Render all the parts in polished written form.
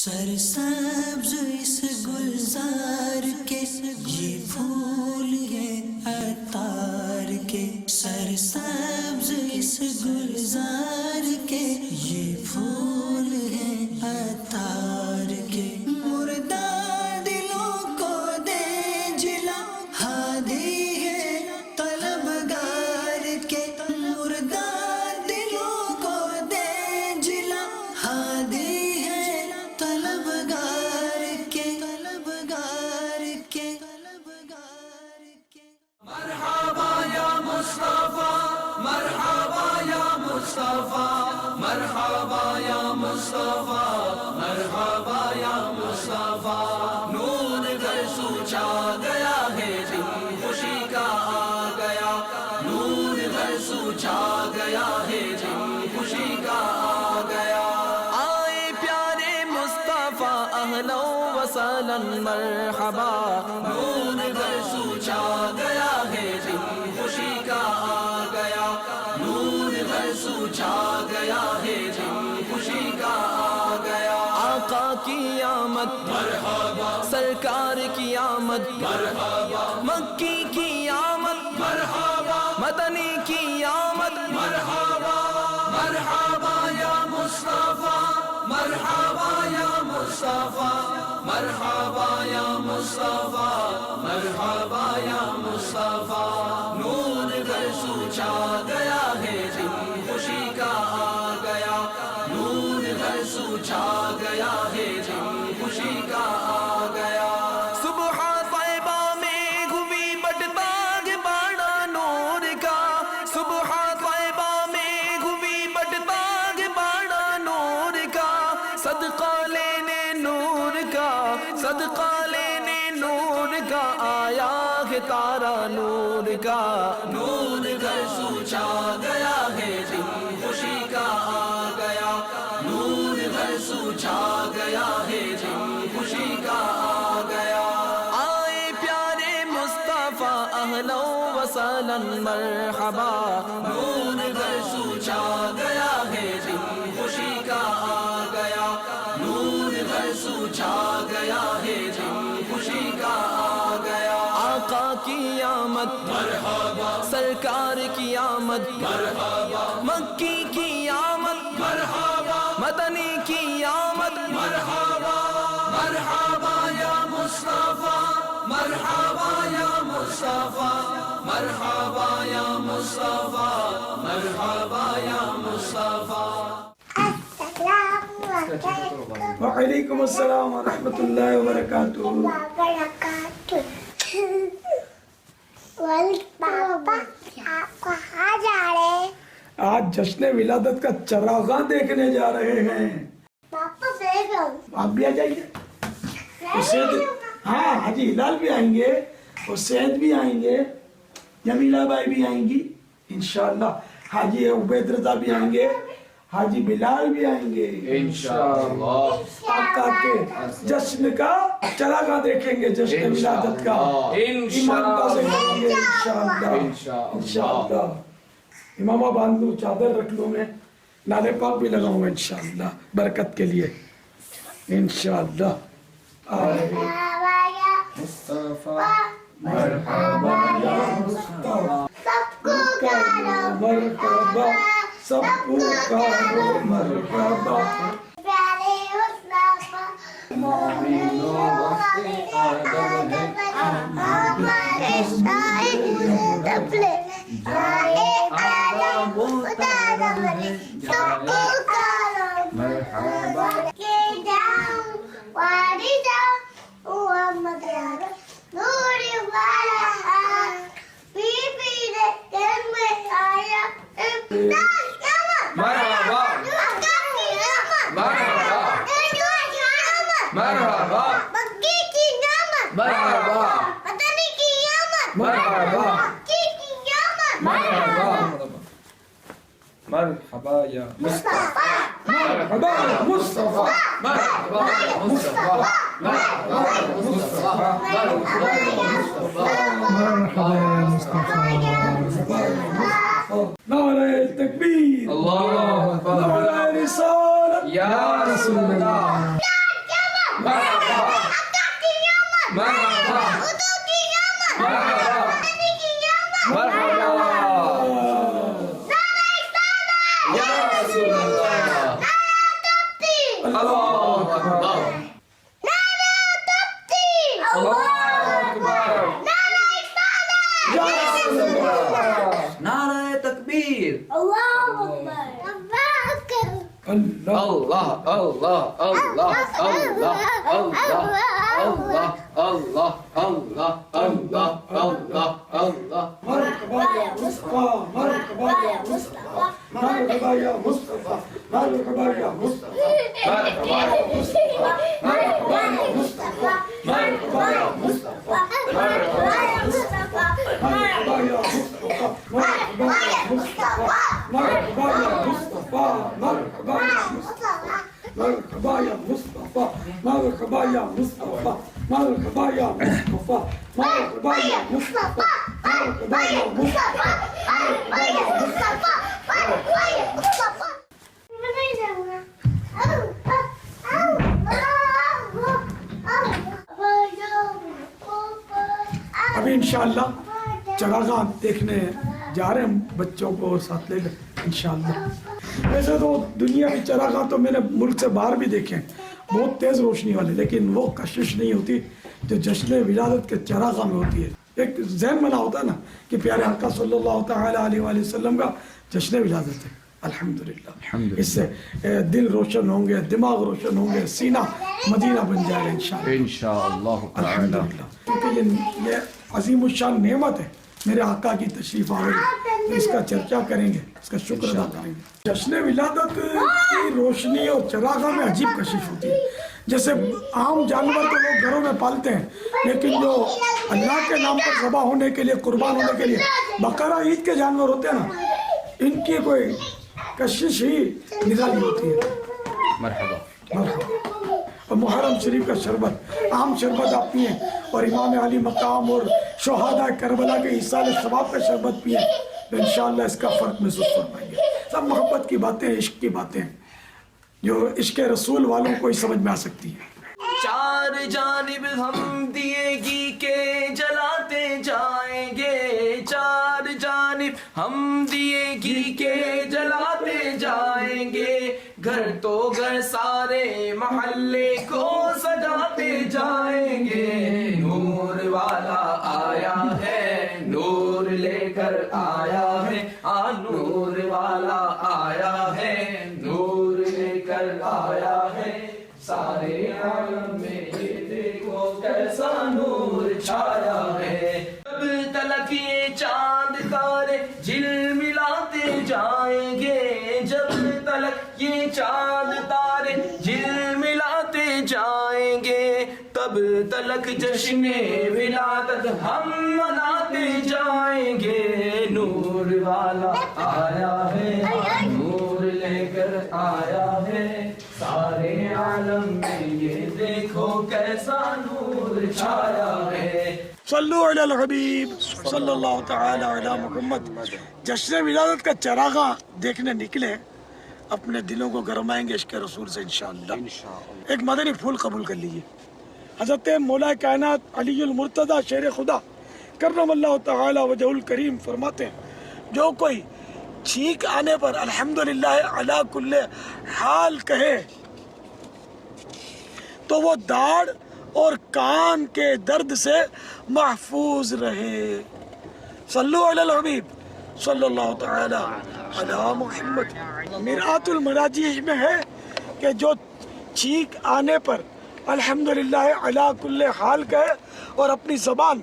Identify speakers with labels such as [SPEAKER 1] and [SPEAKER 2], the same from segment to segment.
[SPEAKER 1] سرسبز اس گلزار کے یہ پھول ہیں عطار کے، سرسبز اس گلزار کے یہ پھول ہیں عطار کے، مردہ دلوں کو دے جلا ہادی ہے طلبگار کے، مردہ دلوں کو دے جلا ہادی
[SPEAKER 2] مرحبا یا مصطفیٰ، مرحبا یا مصطفیٰ، نور گھر سوچا گیا ہے دن خوشی کا آ گیا، نور گھر سوچا گیا ہے دن خوشی کا آ گیا، آئے پیارے مصطفیٰ اہلا و سہلا مرحبا، نور گھر سوچا گیا ہے دن خوشی کا آ گیا، نور گھر سوچا گیا ہے دن خوشی کا آ گیا، آقا کی آمد مرحبا، سرکار کی آمد مرحبا، مکی کی آمد مرحبا، مدنی کی آمد مرحبا، مرحبا یا مصطفیٰ، مرحبا یا مصطفیٰ، مرحبا یا مصطفیٰ، مرحبا یا مصطفیٰ، نور گھر سوچا گیا ہے دن خوشی کا آ گیا، نور گھر سوچا گیا ہے دن خوشی کا آ گیا، صبح طیبہ میں ہوئی بٹتاگ باڑا نور کا، صبح طیبہ میں ہوئی بٹتاگ باڑا نور کا، صدقہ لینے نور کا، صدقہ لینے نور کا، آیا ہے تارا نور کا، نور گھر سوچا گیا ہے دن خوشی کا آ گیا، نور گھر سوچا گیا ہے دن خوشی کا آ گیا، آئے پیارے مصطفیٰ اہلا و سہلا مرحبا، نور گھر سوچا گیا ہے دن خوشی کا آ گیا، نور گھر سوچا گیا ہے دن خوشی کا آ گیا، آقا کی آمد مرحبا، سرکار کی آمد مرحبا، مکی کی آمد مرحبا، مدنی کی آمد مرحبا، مرحبا یا مصطفیٰ، مرحبا یا مصطفیٰ، مرحبا یا مصطفیٰ، مرحبا یا مصطفیٰ۔
[SPEAKER 3] وعلیکم السلام ورحمۃ اللہ وبرکاتہ۔
[SPEAKER 4] پاپا آپ کہاں جا رہے ہیں؟
[SPEAKER 3] آج جشن ولادت کا چراغاں دیکھنے جا رہے ہیں۔
[SPEAKER 4] پاپا بیٹھو،
[SPEAKER 3] آپ بھی آ جائیے۔ ہاں حاجی ہلال بھی آئیں گے اور سید بھی آئیں گے، جمیلہ بھائی بھی آئیں گی انشاءاللہ، حاجی عبید رضا بھی آئیں گے، حاجی بلال بھی آئیں گے انشاءاللہ۔ آقا کے جشن کا چراغاں دیکھیں گے، جشن ولادت کا ایمان کا دیکھیں گے انشاءاللہ۔ امامہ باندھ لو، چادر رکھ لو، میں نالے پاک بھی لگاؤں گا انشاءاللہ برکت کے لیے انشاءاللہ۔
[SPEAKER 4] مرحبا یا
[SPEAKER 3] مرحبا یا مصطفیٰ،
[SPEAKER 4] سب کو کرو
[SPEAKER 3] مرحبا، سب کو کرو مرحبا،
[SPEAKER 4] پیارے مصطفیٰ، مومنوں ہمارے شاہد تبلے جائے عالم اتارم رے، سب کو کرو مرحبا، کے جاؤں واری جاؤں محمد یار نور والا، بی بی نے دل میں آیا
[SPEAKER 2] مرحبا مرحبا مرحبا
[SPEAKER 4] مکی کی نعمت
[SPEAKER 2] مرحبا
[SPEAKER 4] مدنی کی آمد
[SPEAKER 2] مرحبا
[SPEAKER 4] مکی کی آمد
[SPEAKER 2] مرحبا،
[SPEAKER 5] مرحبا یا
[SPEAKER 4] مصطفیٰ،
[SPEAKER 3] مرحبا یا مصطفیٰ،
[SPEAKER 2] مرحبا مصطفیٰ، مرحبا مصطفیٰ،
[SPEAKER 3] نعرہ تکبیر،
[SPEAKER 2] اللہ اکبر،
[SPEAKER 3] نعرہ رسالت
[SPEAKER 2] یا رسول اللہ۔
[SPEAKER 4] کیا
[SPEAKER 2] اللہ نعرہ تکبیر اللہ اللہ اللہ اللہ اللہ اللہ اللہ اللہ اللہ اللہ
[SPEAKER 3] مرحبا یا مصطفیٰ مرحبا یا مصطفیٰ مرحبا یا مصطفیٰ مرحبا یا مصطفیٰ مرحبا یا مصطفیٰ مرحبا یا مصطفیٰ مرحبا یا مصطفیٰ مرحبا یا مصطفیٰ مرحبا یا مصطفیٰ مرحبا یا مصطفیٰ مرحبا یا مصطفیٰ مرحبا یا مصطفیٰ مرحبا یا مصطفیٰ مرحبا یا مصطفیٰ مرحبا یا مصطفیٰ مرحبا یا مصطفیٰ مرحبا یا مصطفیٰ مرحبا یا مصطفیٰ مرحبا یا مصطفیٰ. ابھی انشاءاللہ چراغاں دیکھنے جا رہے ہیں بچوں کو ساتھ لے لیں انشاءاللہ. ویسے تو دنیا کی چراغاں تو میں نے ملک سے باہر بھی دیکھے ہیں بہت تیز روشنی والے، لیکن وہ کشش نہیں ہوتی جو جشن ولادت کے چراغاں میں ہوتی ہے. ایک ذہن بنا ہوتا ہے نا کہ پیارے آقا صلی اللہ تعالی علیہ وآلہ وسلم کا جشن ولادت ہے. الحمدللہ اس سے دل روشن ہوں گے، دماغ روشن ہوں گے، سینہ مدینہ بن جائے گا انشاءاللہ. الحمدللہ کیونکہ یہ عظیم الشان نعمت ہے میرے آقا کی تشریف آوری، اس کا چرچا کریں گے، اس کا شکر ادا کریں گے. جشن ولادت کی روشنی اور چراغاں میں عجیب کشش ہوتی ہے. جیسے عام جانور تو لوگ گھروں میں پالتے ہیں، لیکن جو اللہ کے نام پر ذبح ہونے کے لیے، قربان ہونے کے لیے بقرہ عید کے جانور ہوتے ہیں نا، ان کی کوئی کشش ہی نرالی ہوتی ہے.
[SPEAKER 2] مرحبا
[SPEAKER 3] مرحبا. اور محرم شریف کا شربت، عام شربت آپ پئیں اور امام علی مقام اور شہداء کربلا کے ایصال ثواب کا شربت پئیں تو انشاءاللہ اس کا فرق محسوس فرمائیں گے. سب محبت کی باتیں، عشق کی باتیں جو عشق رسول والوں کو ہی سمجھ میں آ سکتی ہیں.
[SPEAKER 2] چار جانب ہم دیے گی کے جلاتے جائیں گے، چار جانب ہم دیے گی کے جلاتے جائیں گے، گھر تو گھر سارے محلے کو سجاتے جائیں گے. نور والا آیا ہے، نور لے کر آیا ہے، نور والا آیا ہے، نور لے کر آیا ہے. سارے عالم میں یہ دیکھو کیسا نور چھایا ہے. جب تلک یہ چاند تارے جھلملاتے جائیں گے، جب تلک یہ چاند تارے جھلملاتے جائیں گے، تب تلک جشن ولادت ہم مناتے جائیں گے. نور والا آیا ہے، نور لے کر آیا ہے، سارے عالم میں یہ دیکھو کیسا نور چھایا ہے.
[SPEAKER 3] صلو علی الحبیب صلی اللہ تعالی علی محمد. جشن ولادت کا چراغاں دیکھنے نکلے، اپنے دلوں کو گرمائیں گے عشق رسول سے انشاءاللہ. ایک مدنی پھول قبول کر لیجئے. حضرت مولا کائنات علی المرتضی شیر خدا کرم اللہ تعالی وجہ الکریم فرماتے ہیں، جو کوئی چھینک آنے پر الحمدللہ علی کل حال کہے تو وہ داڑھ اور کان کے درد سے محفوظ رہے. صلو علی الحبیب صلی اللہ تعالی علی محمد. مرآت المراجیح میں ہے کہ جو چھینک آنے پر الحمدللہ علی کل حال کہے اور اپنی زبان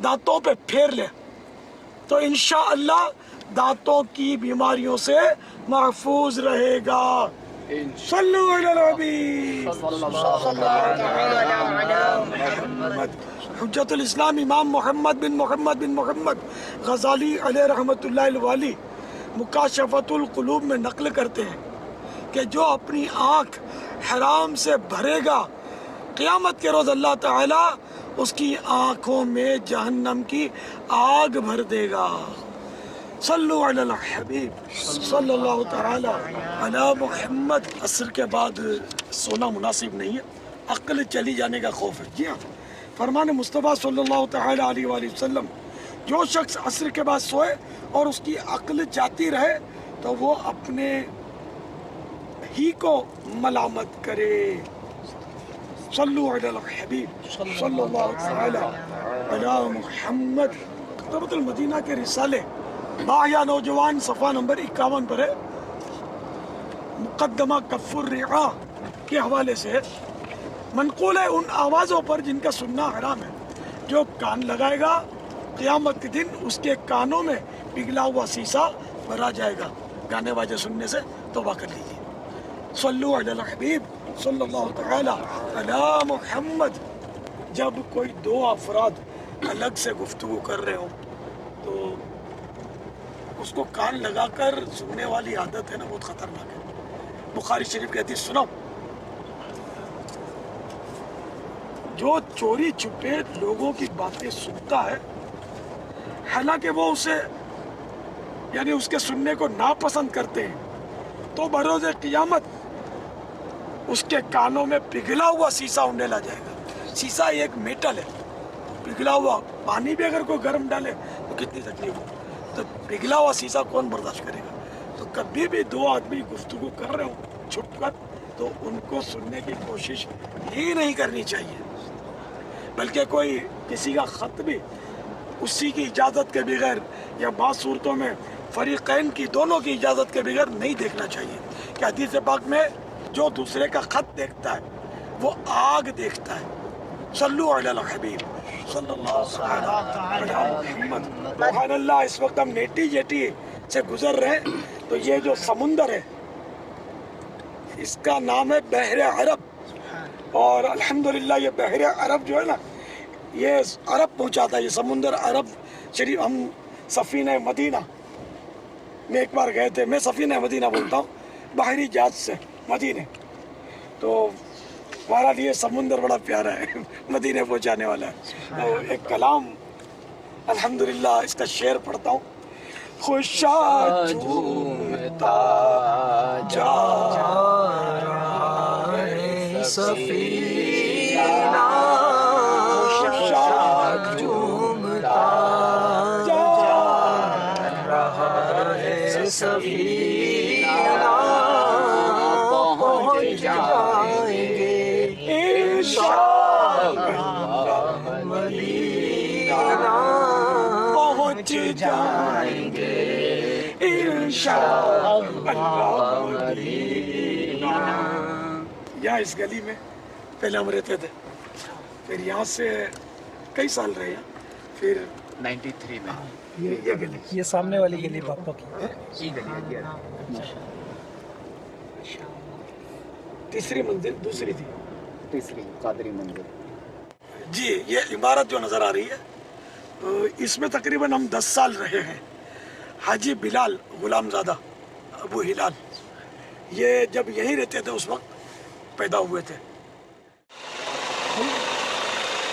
[SPEAKER 3] دانتوں پہ پھیر لے تو انشاءاللہ دانتوں کی بیماریوں سے محفوظ رہے گا. صلو علی الحبیب صلی اللہ تعالی علی محمد. حجت الاسلام امام محمد بن محمد غزالی علیہ رحمۃ اللہ الوالی مکاشفۃ القلوب میں نقل کرتے ہیں کہ جو اپنی آنکھ حرام سے بھرے گا، قیامت کے روز اللہ تعالی اس کی آنکھوں میں جہنم کی آگ بھر دے گا. صلو علی الحبیب صلی اللہ تعالی علی محمد. عصر کے بعد سونا مناسب نہیں ہے، عقل چلی جانے کا خوف ہے. جی ہاں، فرمان مصطفیٰ صلی اللہ تعالی علیہ وآلہ وسلم، جو شخص عصر کے بعد سوئے اور اس کی عقل جاتی رہے تو وہ اپنے ہی کو ملامت کرے. صلو علی الحبیب صلی اللہ تعالی علی محمد. مکتبۃ المدینہ کے رسالے باحیا نوجوان صفحہ نمبر 51 پر ہے. مقدمہ کف الرعا کے حوالے سے منقول ہے ان آوازوں پر جن کا سننا حرام ہے. جو کان لگائے گا قیامت کے دن اس کے کانوں میں پگھلا ہوا سیسا بھرا جائے گا. گانے باجے سننے سے توبہ کر لیجیے. صلو علی الحبیب صلی اللہ تعالی علی محمد. جب کوئی دو افراد الگ سے گفتگو کر رہے ہوں تو اس کو کان لگا کر سننے والی عادت ہے نا، بہت خطرناک ہے. بخاری شریف کی حدیث سنو. جو چوری چھپے لوگوں کی باتیں سنتا ہے حالانکہ وہ اسے یعنی اس کے سننے کو ناپسند کرتے ہیں تو بروز قیامت اس کے کانوں میں پگھلا ہوا سیسا انہیں لا جائے گا. سیسا ایک میٹل ہے، پگھلا ہوا پانی بھی اگر کوئی گرم ڈالے تو کتنی تکلیف ہو، تو پگھلا ہوا سیسا کون برداشت کرے گا. تو کبھی بھی دو آدمی گفتگو کر رہے ہوں چھپ کر تو ان کو سننے کی کوشش ہی نہیں کرنی چاہیے، بلکہ کوئی کسی کا خط بھی اسی کی اجازت کے بغیر یا بعض صورتوں میں فریقین کی دونوں کی اجازت کے بغیر نہیں دیکھنا چاہیے. کہ حدیث پاک میں جو دوسرے کا خط دیکھتا ہے وہ آگ دیکھتا ہے. صلو علی الحبیب صلی اللہ علی محمد. سبحان اللہ. اس وقت ہم نیٹی جیٹی سے گزر رہے ہیں تو یہ جو سمندر ہے اس کا نام ہے بحر عرب، اور الحمدللہ یہ بحر عرب جو ہے نا یہ عرب پہنچاتا ہے. یہ سمندر عرب شریف. ہم سفینہ مدینہ میں ایک بار گئے تھے. میں سفینہ مدینہ بولتا ہوں بحری جہاز سے مدینے. تو ہمارا لیے سمندر بڑا پیارا ہے، مدینے پہنچانے والا ہے. تو ایک کلام الحمدللہ اس کا شعر پڑھتا ہوں. خوشا جھومتا جا رہا ہے سفینہ، خوشا جھومتا جا رہا ہے سفینہ، پہنچ جائیں گے انشاءاللہ مدینہ، پہنچ جائیں گے انشاءاللہ مدینہ. یہاں اس گلی میں پہلے ہم رہتے تھے، پھر یہاں سے کئی سال رہے ہیں، پھر
[SPEAKER 5] 93 میں
[SPEAKER 3] یہ گلی
[SPEAKER 6] یہ سامنے والی گلی پاپا کی
[SPEAKER 5] یہ گلی ہے.
[SPEAKER 3] تیسری منزل دوسری تھی.
[SPEAKER 5] تیسری قادری منزل.
[SPEAKER 3] جی یہ عمارت جو نظر آ رہی ہے اس میں تقریباً ہم 10 سال رہے ہیں. حاجی بلال غلام زادہ ابو ہلال یہ جب یہیں رہتے تھے اس وقت پیدا ہوئے تھے.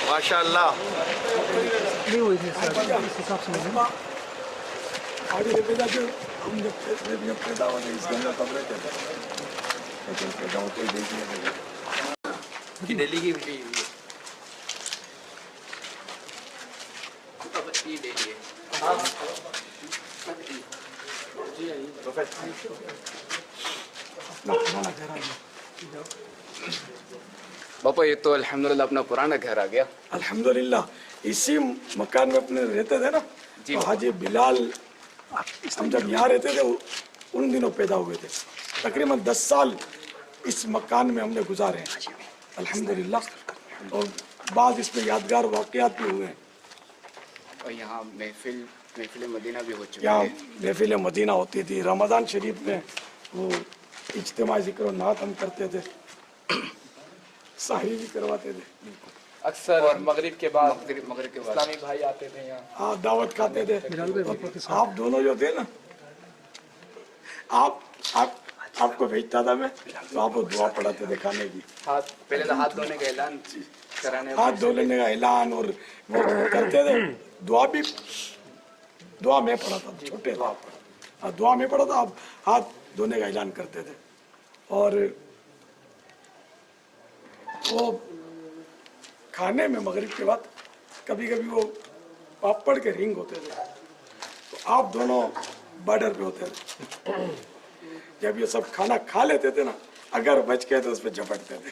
[SPEAKER 5] ماشاءاللہ.
[SPEAKER 6] نہیں ہوئی تھی سر اس حساب سے نہیں.
[SPEAKER 3] آگے پیدا جو ہم جب پیدا ہوتے اس گھر میں تب رہتے تھے، لیکن پیدا ہوتے ہی دیکھ لیا.
[SPEAKER 5] دہلی کی بھی دہلی باپا. یہ تو الحمدللہ اپنا پرانا گھر آ گیا.
[SPEAKER 3] الحمدللہ اسی مکان میں اپنے رہتے تھے نا. تو حاجی بلال ہم جب یہاں رہتے تھے ان دنوں پیدا ہوئے تھے. تقریباً 10 سال اس مکان میں ہم نے گزارے ہیں الحمدللہ، اور بعض اس میں یادگار واقعات بھی ہوئے ہیں.
[SPEAKER 5] اور یہاں محفل مدینہ بھی ہو چکی
[SPEAKER 3] یہاں
[SPEAKER 5] ہے.
[SPEAKER 3] محفل مدینہ ہوتی تھی. رمضان شریف میں وہ اجتماعی ذکر و نعت ہم کرتے تھے، سحری بھی کرواتے تھے.
[SPEAKER 7] اکثر مغرب کے بعد
[SPEAKER 5] مغرب کے بعد
[SPEAKER 7] اسلامی بھائی آتے تھے یہاں.
[SPEAKER 3] ہاں دعوت کھاتے تھے. آپ دونوں جو تھے نا، آپ کو بھیجتا تھا میں تو آپ کو دعا پڑھاتے تھے کھانے کی.
[SPEAKER 5] پہلے تو ہاتھ دھونے کا اعلان کرانے
[SPEAKER 3] ہاتھ دھو لینے کا اعلان اور وہ کرتے تھے. دعا میں پڑھا تھا، چھوٹے تھا آپ، دعا میں پڑھا تھا، آپ ہاتھ دھونے کا اعلان کرتے تھے. اور وہ کھانے میں مغرب کے بعد کبھی کبھی وہ پاپڑ کے رنگ ہوتے تھے تو آپ دونوں بارڈر پہ ہوتے تھے. جب یہ سب کھانا کھا لیتے تھے نا، اگر بچ گئے تو اس پہ جھپٹتے تھے.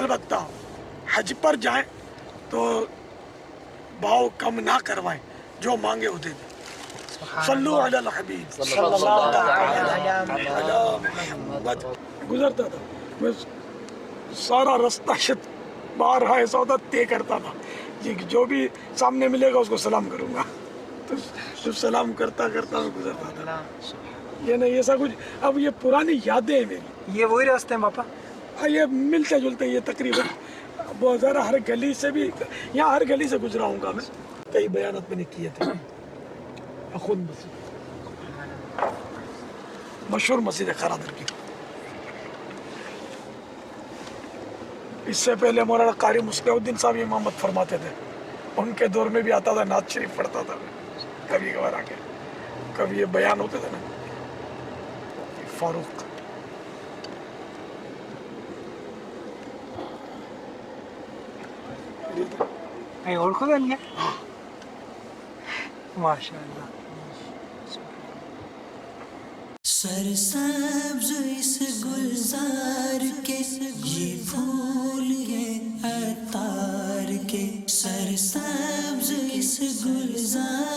[SPEAKER 3] البتہ حج پر جائیں تو بھاؤ کم نہ کروائیں، جو مانگے وہ دے دیں. صلو علی الحبیب
[SPEAKER 6] صلی اللہ تعالی علی
[SPEAKER 3] محمد. گزرتا تھا میں سارا رستہ باہر ایسا ہوتا طے کرتا تھا جو بھی سامنے ملے گا اس کو سلام کروں گا، تو جب سلام کرتا کرتا میں گزرتا تھا. یہ نہیں ایسا کچھ. اب یہ پرانی یادیں ہیں میری.
[SPEAKER 6] یہ وہی راستے ہیں پاپا؟
[SPEAKER 3] یہ ملتے جلتے یہ تقریباً بہت زیادہ ہر گلی سے بھی، یہاں ہر گلی سے گزرا ہوں گا میں. کئی بیانات میں نے کیے تھے. خود مسجد مشہور مسجد ہے خرادر کی. اس سے پہلے مولانا قاری مصلح الدین صاحب امامت فرماتے تھے. ان کے دور میں بھی آتا تھا، نعت شریف پڑھتا تھا کبھی کبھار آ کے. کبھی یہ بیان ہوتے تھے نا فاروق.
[SPEAKER 6] اور خود لیا ماشاء اللہ.
[SPEAKER 1] سرسبز اس گلزار کے یہ پھول ہیں عطار کے. سرسبز اس گلزار